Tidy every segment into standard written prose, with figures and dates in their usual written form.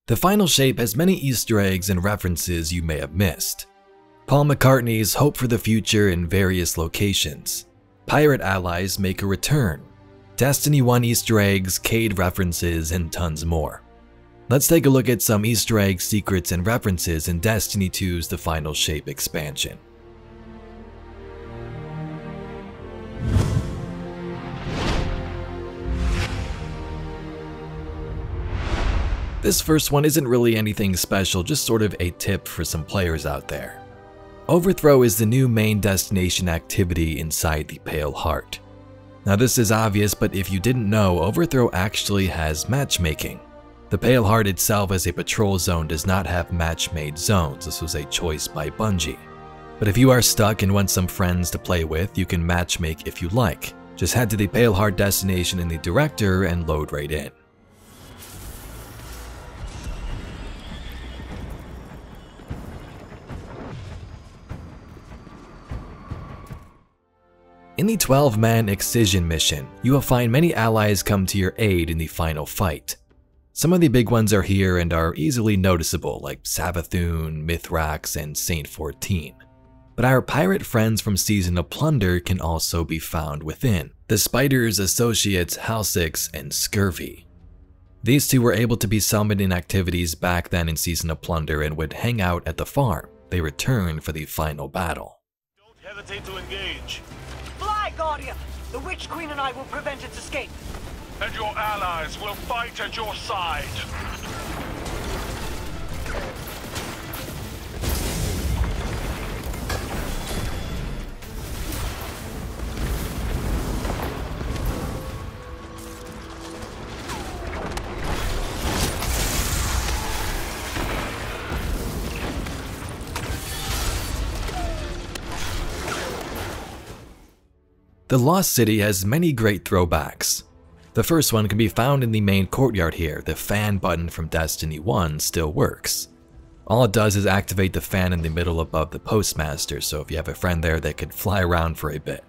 The final shape has many Easter eggs and references you may have missed. Paul McCartney's Hope for the Future in various locations. Pirate allies make a return. Destiny 1 Easter eggs, Cade references, and tons more. Let's take a look at some Easter eggs, secrets, and references in Destiny 2's The Final Shape expansion. This first one isn't really anything special, just sort of a tip for some players out there. Overthrow is the new main destination activity inside the Pale Heart. Now this is obvious, but if you didn't know, Overthrow actually has matchmaking. The Pale Heart itself as a patrol zone does not have match-made zones. This was a choice by Bungie. But if you are stuck and want some friends to play with, you can matchmake if you like. Just head to the Pale Heart destination in the director and load right in. In the 12-man Excision mission, you will find many allies come to your aid in the final fight. Some of the big ones are here and are easily noticeable, like Savathun, Mithrax, and Saint 14. But our pirate friends from Season of Plunder can also be found within. The Spider's associates Halsix and Scurvy. These two were able to be summoned in activities back then in Season of Plunder and would hang out at the farm. They returned for the final battle. Don't hesitate to engage. Fly, Guardian! The Witch Queen and I will prevent its escape. And your allies will fight at your side. The Lost City has many great throwbacks. The first one can be found in the main courtyard here. The fan button from Destiny 1 still works. All it does is activate the fan in the middle above the postmaster, so if you have a friend there, they could fly around for a bit.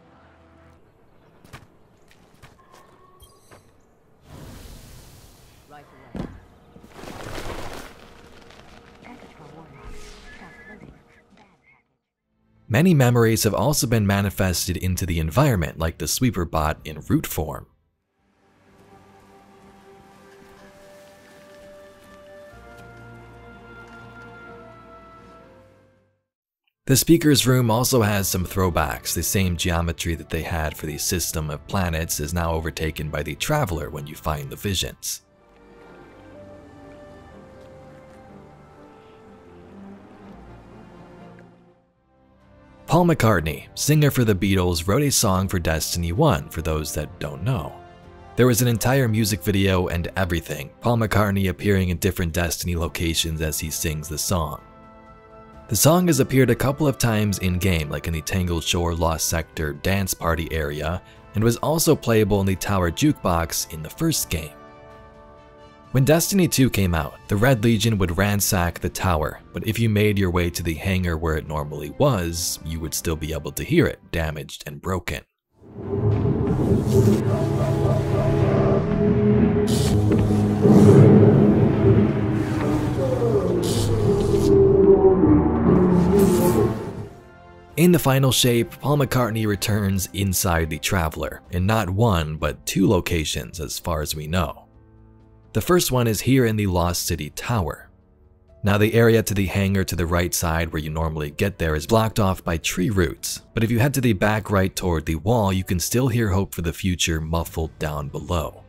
Many memories have also been manifested into the environment, like the sweeper bot in root form. The speaker's room also has some throwbacks. The same geometry that they had for the system of planets is now overtaken by the Traveler when you find the visions. Paul McCartney, singer for the Beatles, wrote a song for Destiny 1 for those that don't know. There was an entire music video and everything, Paul McCartney appearing in different Destiny locations as he sings the song. The song has appeared a couple of times in-game, like in the Tangled Shore Lost Sector dance party area, and was also playable in the Tower Jukebox in the first game. When Destiny 2 came out, the Red Legion would ransack the tower, but if you made your way to the hangar where it normally was, you would still be able to hear it, damaged and broken. In the final shape, Paul McCartney returns inside the Traveler, in not one but two locations as far as we know. The first one is here in the Lost City Tower. Now the area to the hangar to the right side where you normally get there is blocked off by tree roots, but if you head to the back right toward the wall, you can still hear Hope for the Future muffled down below.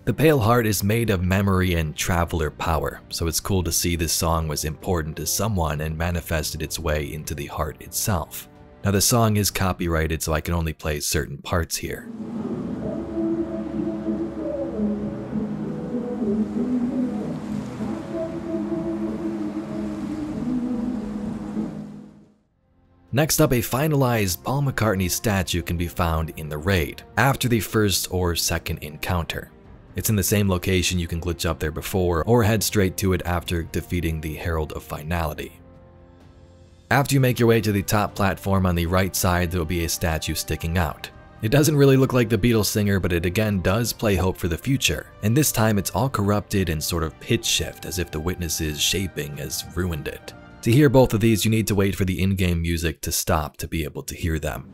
The Pale Heart is made of memory and Traveler power, so it's cool to see this song was important to someone and manifested its way into the heart itself. Now the song is copyrighted, so I can only play certain parts here. Next up, a finalized Paul McCartney statue can be found in the raid, after the first or second encounter. It's in the same location, you can glitch up there before, or head straight to it after defeating the Herald of Finality. After you make your way to the top platform on the right side, there will be a statue sticking out. It doesn't really look like the Beatles singer, but it again does play hope for the future, and this time it's all corrupted and sort of pitch shift as if the witness's shaping has ruined it. To hear both of these, you need to wait for the in-game music to stop to be able to hear them.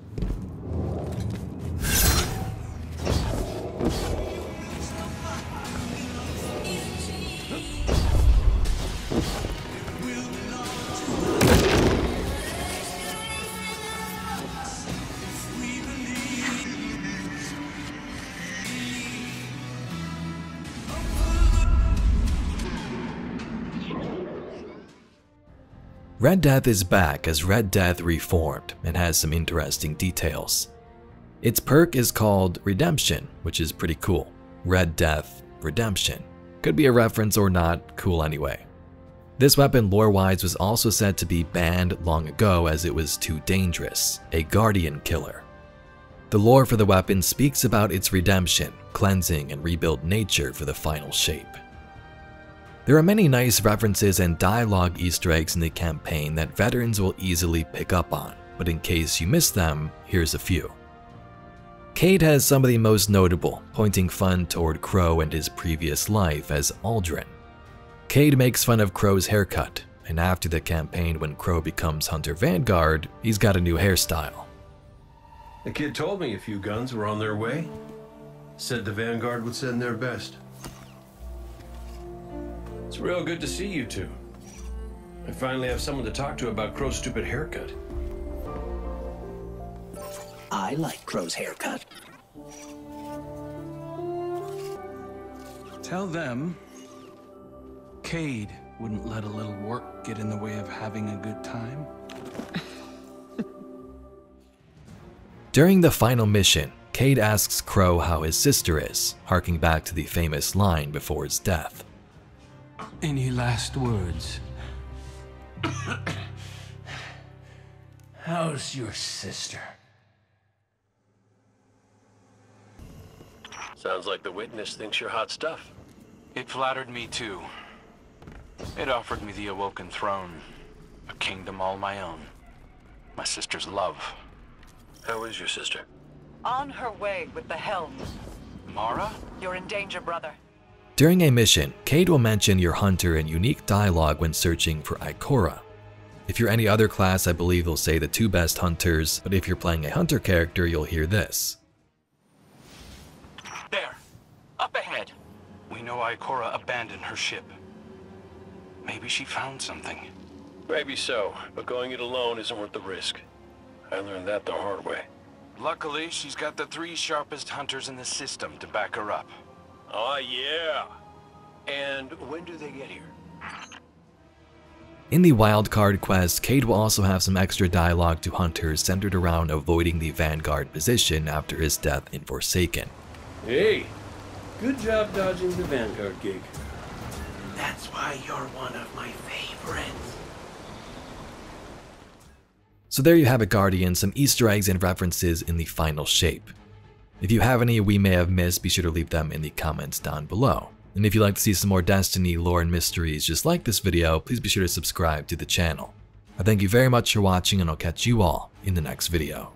Red Death is back as Red Death Reformed and has some interesting details. Its perk is called Redemption, which is pretty cool. Red Death Redemption. Could be a reference or not, cool anyway. This weapon lore-wise was also said to be banned long ago as it was too dangerous, a guardian killer. The lore for the weapon speaks about its redemption, cleansing, and rebuild nature for the final shape. There are many nice references and dialogue Easter eggs in the campaign that veterans will easily pick up on, but in case you missed them, here's a few. Cade has some of the most notable, pointing fun toward Crow and his previous life as Aldrin. Cade makes fun of Crow's haircut, and after the campaign when Crow becomes Hunter Vanguard, he's got a new hairstyle. The kid told me a few guns were on their way. Said the Vanguard would send their best. It's real good to see you two. I finally have someone to talk to about Crow's stupid haircut. I like Crow's haircut. Tell them Cade wouldn't let a little work get in the way of having a good time. During the final mission, Cade asks Crow how his sister is, harking back to the famous line before his death. Any last words? How's your sister? Sounds like the witness thinks you're hot stuff. It flattered me too. It offered me the Awoken Throne, a kingdom all my own, my sister's love. How is your sister? On her way with the helm. Mara? You're in danger, brother. During a mission, Cade will mention your hunter in unique dialogue when searching for Ikora. If you're any other class, I believe they'll say the two best hunters, but if you're playing a hunter character, you'll hear this. There! Up ahead! We know Ikora abandoned her ship. Maybe she found something. Maybe so, but going it alone isn't worth the risk. I learned that the hard way. Luckily, she's got the 3 sharpest hunters in the system to back her up. Oh yeah! And when do they get here? In the wildcard quest, Cade will also have some extra dialogue to hunters centered around avoiding the Vanguard position after his death in Forsaken. Hey! Good job dodging the Vanguard gig. That's why you're one of my favorites. So there you have it, Guardians, some Easter eggs and references in the final shape. If you have any we may have missed, be sure to leave them in the comments down below. And if you'd like to see some more Destiny lore and mysteries just like this video, please be sure to subscribe to the channel. I thank you very much for watching, and I'll catch you all in the next video.